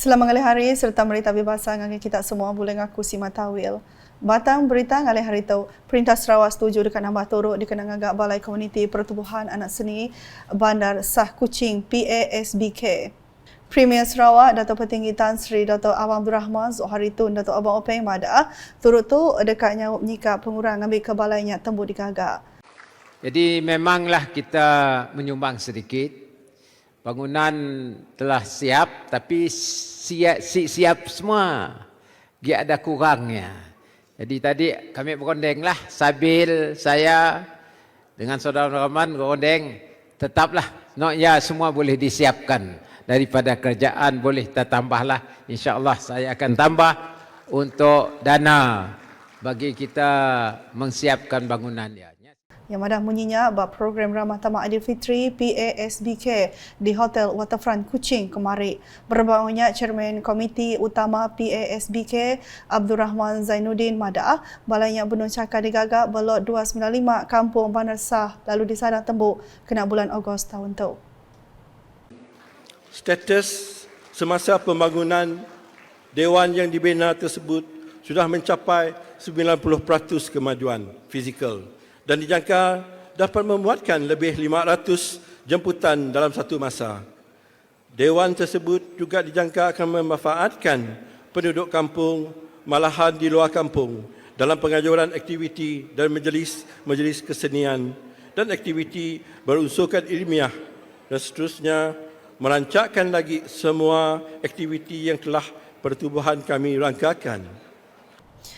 Selama ngalih hari serta berita bebasa ngangin kita semua boleh ngaku si matawil. Batang berita ngalih hari tu, Perintah Sarawak setuju dekat nambah turut dikenang agak Balai Komuniti Pertubuhan Anak Seni Bandar Shah Kuching PASBK. Premier Sarawak Dato' Petinggi Tan Sri Dato' Awang Abdul Rahman Zohari Tun Dato' Abang Openg Mada turut tu dekatnya menyikap pengurang ambil ke balainya tembuk digagak. Jadi memanglah kita menyumbang sedikit. Bangunan telah siap tapi siap semua. Dia ada kurangnya. Jadi tadi kami berondenglah Sabil, saya dengan saudara Rahman berondeng tetaplah ya semua boleh disiapkan. Daripada kerjaan boleh kita tambahlah. InsyaAllah saya akan tambah untuk dana bagi kita menyiapkan bangunan dia. Yang madah bunyinya bab program Ramah Tamak Aidilfitri PASBK di Hotel Waterfront Kuching kemari. Berbangunnya Chairman Komiti Utama PASBK Abdul Rahman Zainuddin Mada, balainya Benung Cakar digagak belot 295 Kampung Bandar Shah lalu disadang tembuk kena bulan Ogos tahun tu. Status semasa pembangunan Dewan yang dibina tersebut sudah mencapai 90% kemajuan fizikal dan dijangka dapat memuatkan lebih 500 jemputan dalam satu masa. Dewan tersebut juga dijangka akan memanfaatkan penduduk kampung malahan di luar kampung dalam pengajuran aktiviti dan majlis kesenian dan aktiviti berunsurkan ilmiah dan seterusnya merancangkan lagi semua aktiviti yang telah pertubuhan kami rangkakan.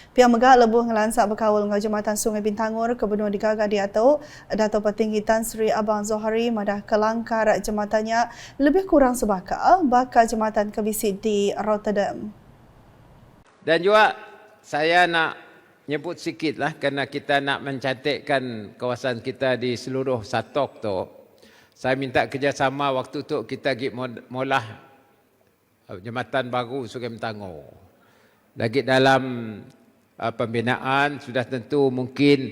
Pihak Megah lebuh ngelansak berkawal dengan Jambatan Sungai Bintangur ke benua digagak di Atou. Dato' Petinggi Tan Sri Abang Zohari madah kelangkar jembatannya lebih kurang sebakar bakal jembatan kebisit di Rotterdam. Dan juga saya nak nyebut sikitlah kerana kita nak mencantikkan kawasan kita di seluruh Satok tu. Saya minta kerjasama waktu tu kita pergi molah jembatan baru Sungai Bintangur. Lagi dalam pembinaan sudah tentu mungkin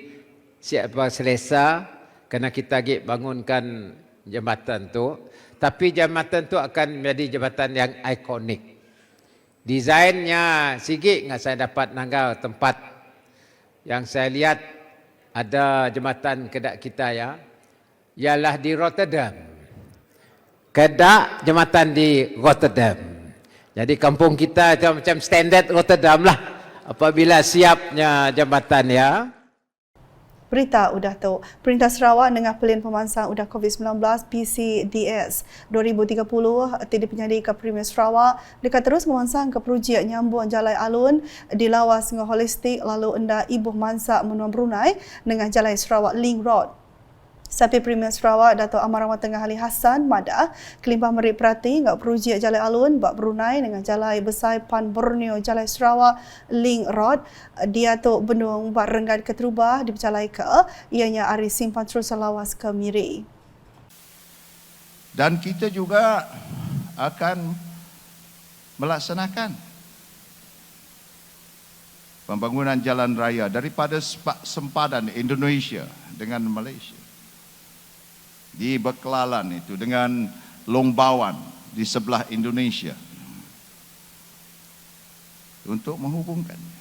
siapa selesa kerana kita pergi bangunkan jambatan tu. Tapi jambatan tu akan menjadi jambatan yang ikonik. Desainnya sikit dengan saya dapat nanggal tempat yang saya lihat ada jambatan kedak kita ya. Ialah di Rotterdam. Kedak jambatan di Rotterdam. Jadi kampung kita macam standard Rotterdam lah. Apabila siapnya jambatan ya. Berita udah tu. Perintah Sarawak dengan pelin pemansang udah COVID-19 PCDS 2030 tidak penyadi ke Premier Sarawak dekat terus memansang ke projek nyambung Jalai Alun di lawas dengan holistik lalu enda ibu mansak menua Brunei dengan Jalai Sarawak Link Road. Sapi Premier Sarawak Dato' Amarawan Tengah Ali Hassan Mada kelimpah meri perhati ngak projek Jalai Alun bak Brunei dengan Jalai Besar Pan Borneo Jalai Sarawak Link Road dia tu benung bak renggan keterubah dipercalai ke ianya ari simpan terus lawas ke Miri. Dan kita juga akan melaksanakan pembangunan jalan raya daripada sempadan Indonesia dengan Malaysia. Di Beklalan itu dengan Longbawan di sebelah Indonesia untuk menghubungkannya.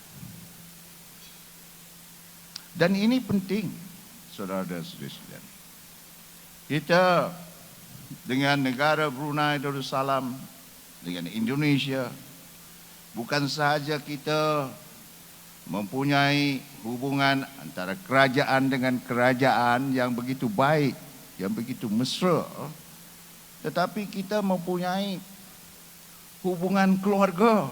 Dan ini penting, saudara dan saudari sekalian. Kita dengan negara Brunei Darussalam, dengan Indonesia, bukan sahaja kita mempunyai hubungan antara kerajaan dengan kerajaan yang begitu baik, yang begitu mesra, tetapi kita mempunyai hubungan keluarga,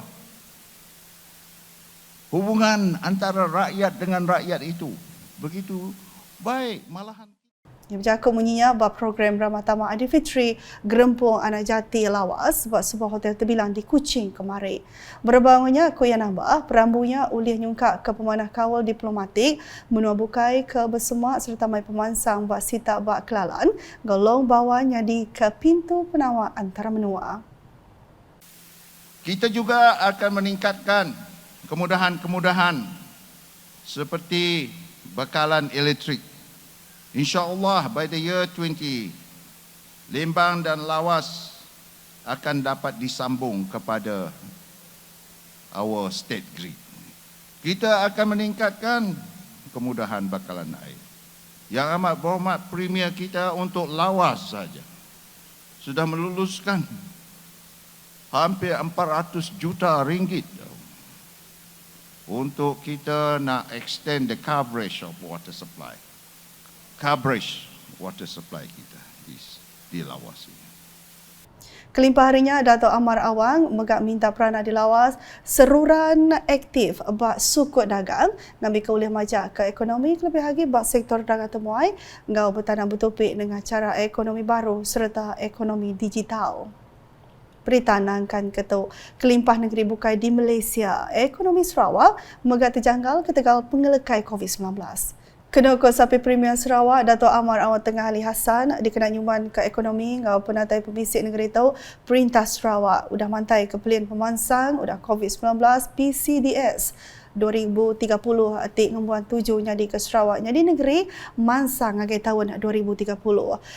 hubungan antara rakyat dengan rakyat itu begitu baik malahan. Yang bercakap bunyinya bab program Ramah Tamak Aidilfitri Gerempung Anak Jati Lawas buat sebuah hotel terbilang di Kuching kemari. Berbangunnya kuya nambah, perambunya ulih nyungkak ke pemanah kawal diplomatik menua bukai ke bersemak serta mai pemansang buat sitak bak Kelalan, golong bawanya di ke pintu penawar antara menua. Kita juga akan meningkatkan kemudahan-kemudahan seperti bekalan elektrik. InsyaAllah by the year 20, Lembang dan Lawas akan dapat disambung kepada our state grid. Kita akan meningkatkan kemudahan bakalan air. Yang amat berhormat Premier kita untuk lawas saja sudah meluluskan hampir 400 juta ringgit untuk kita nak extend the coverage of water supply. Coverage water supply kita di lawas ini. Kelimpah harinya, Dato' Amar Awang megak minta peranan di lawas seruran aktif bak sukut dagang ngambil keulih majak ke ekonomi lebih lagi bak sektor dagang temuai ngau bertanam bertopik dengan cara ekonomi baru serta ekonomi digital. Berita nangkan ketuk kelimpah negeri bukai di Malaysia, ekonomi Sarawak megak terjanggal ketegal pengelekai COVID-19. Kenoko Sapi Premier Sarawak, Dato' Amar Awang Tengah Ali Hassan dikenal nyuman ke ekonomi ngau penatai pembisik negeri tahu Perintah Sarawak udah mantai ke Pelian Pemansang udah COVID-19 PCDS 2030 atik ngembuan 7 nyadi ke Sarawak nyadi negeri mansang ngagai tahun 2030.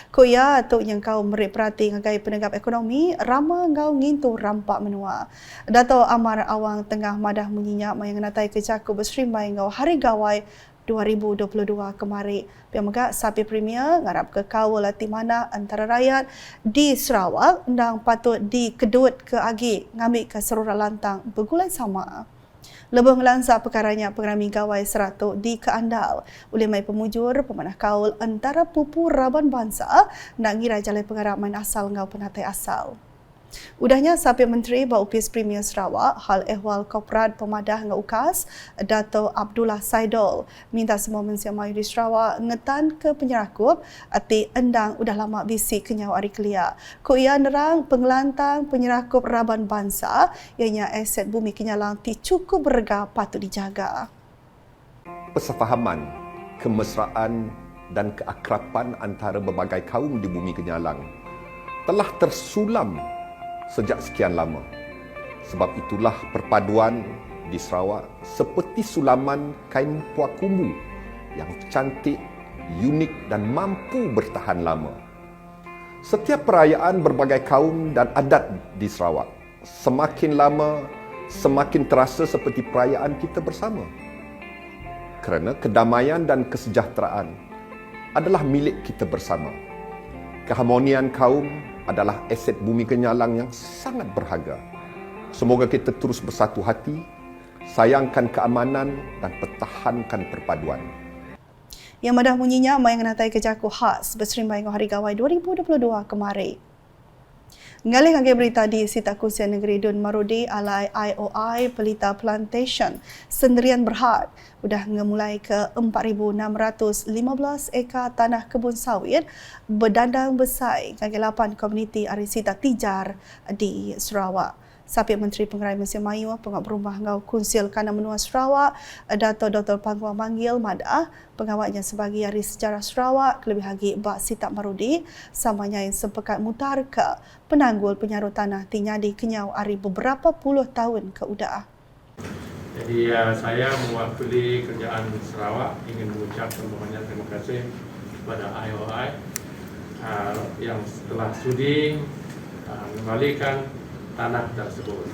Koya atuk yang kau merik perhati ngagai penegap ekonomi rama ngau ngintu rampak menua. Dato' Amar Awang Tengah madah menyinyap mayang natai kejaku berserimbai ngau hari gawai 2022 kemari. Pihak megak Sapi Premier ngarap ke kawal hati mana antara rakyat di Sarawak ndang patut dikedut ke agi ngambil ke seluruh lantang bergulai sama. Lebih melansa perkaranya pengerami gawai seratuk di Keandal oleh mai pemujur pemanah kaul antara pupu Raban Bangsa nak ngira jalan pengarap main asal ngau penatai asal. Udahnya Sapi Menteri Baupis Premier Sarawak Hal Ehwal Korporat Pemadah dengan UKAS Dato' Abdullah Saidol minta semua Mensia Melayu di Sarawak ngetan ke penyerakup ati endang udah lama bisik kenyau ari kelia. Ko ia nerang pengelantang penyerakup Raban Bangsa ianya aset bumi Kenyalang ti cukup berharga patut dijaga. Persefahaman, kemesraan dan keakraban antara berbagai kaum di bumi Kenyalang telah tersulam sejak sekian lama. Sebab itulah perpaduan di Sarawak seperti sulaman kain puakumbu yang cantik, unik dan mampu bertahan lama. Setiap perayaan berbagai kaum dan adat di Sarawak semakin lama semakin terasa seperti perayaan kita bersama. Kerana kedamaian dan kesejahteraan adalah milik kita bersama. Keharmonian kaum adalah aset bumi Kenyalang yang sangat berharga. Semoga kita terus bersatu hati, sayangkan keamanan dan pertahankan perpaduan. Yang madah bunyinya mayang natai kejaku khas berserimbai hari gawai 2022 kemari. Ngalih ngagai berita di Sitakusian Negeri Dun Marudi alai IOI Pelita Plantation Sendirian Berhad udah ngemulai ke 4,615 ekar tanah kebun sawit berdandang besar ngagai 8 komuniti Arisita Tijar di Sarawak. Sapi Menteri Pengerai Mesin Melayu, Pengawal Berumah Ngau Kunsil Kana Menua Sarawak, Dato' Dr. Pangguang Manggil Madah, pengawalnya sebagai Hari Sejarah Sarawak, lebih lagi Bak Sitak Marudi, samanya yang sepekat mutar ke penanggul penyaruh tanah Tinyadi Kenyau hari beberapa puluh tahun ke udah. Jadi saya mewakili kerajaan Sarawak ingin mengucapkan banyak terima kasih kepada IOI yang telah sudi mengembalikan tanah tersebut.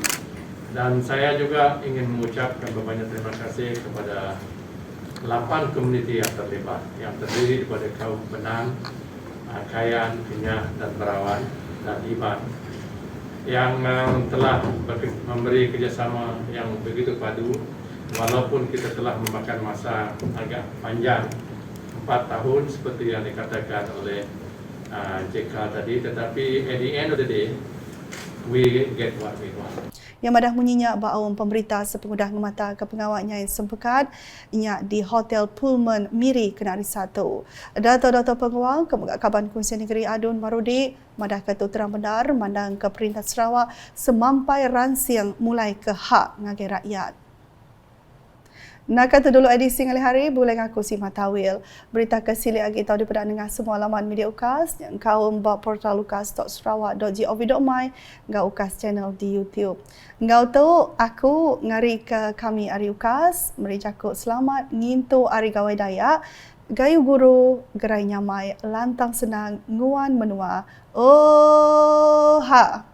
Dan saya juga ingin mengucapkan banyak terima kasih kepada 8 komuniti yang terlibat, yang terdiri daripada kaum Penang, Kayan, Kenyah dan Berawan dan Iban yang telah memberi kerjasama yang begitu padu walaupun kita telah memakan masa agak panjang 4 tahun seperti yang dikatakan oleh JK tadi, tetapi at the end of the day we get what we want. Yang madah munyinya baum pemberita sepengudah ngemata ke pengawalnya yang sempekat inya di Hotel Pullman Miri Kenari 1. Dato' pengawal Kemegak Kaban Kunsian Negeri Adun Marudi madah kata terang benar mandang ke Perintah Sarawak semampai ransiang mulai ke hak ngagai rakyat. Nak kata dulu edisi ngali hari boleh ngaku si Matawil. Berita kesili agi tahu daripada dengan semua laman media UKAS yang kau mbak portal ukas.sarawak.gov.my ngau UKAS channel di YouTube. Ngau tahu aku ngari ke kami ari UKAS merijaku selamat ngintu ari gawai daya gayu guru gerai nyamai lantang senang nguan menua. Oh ha.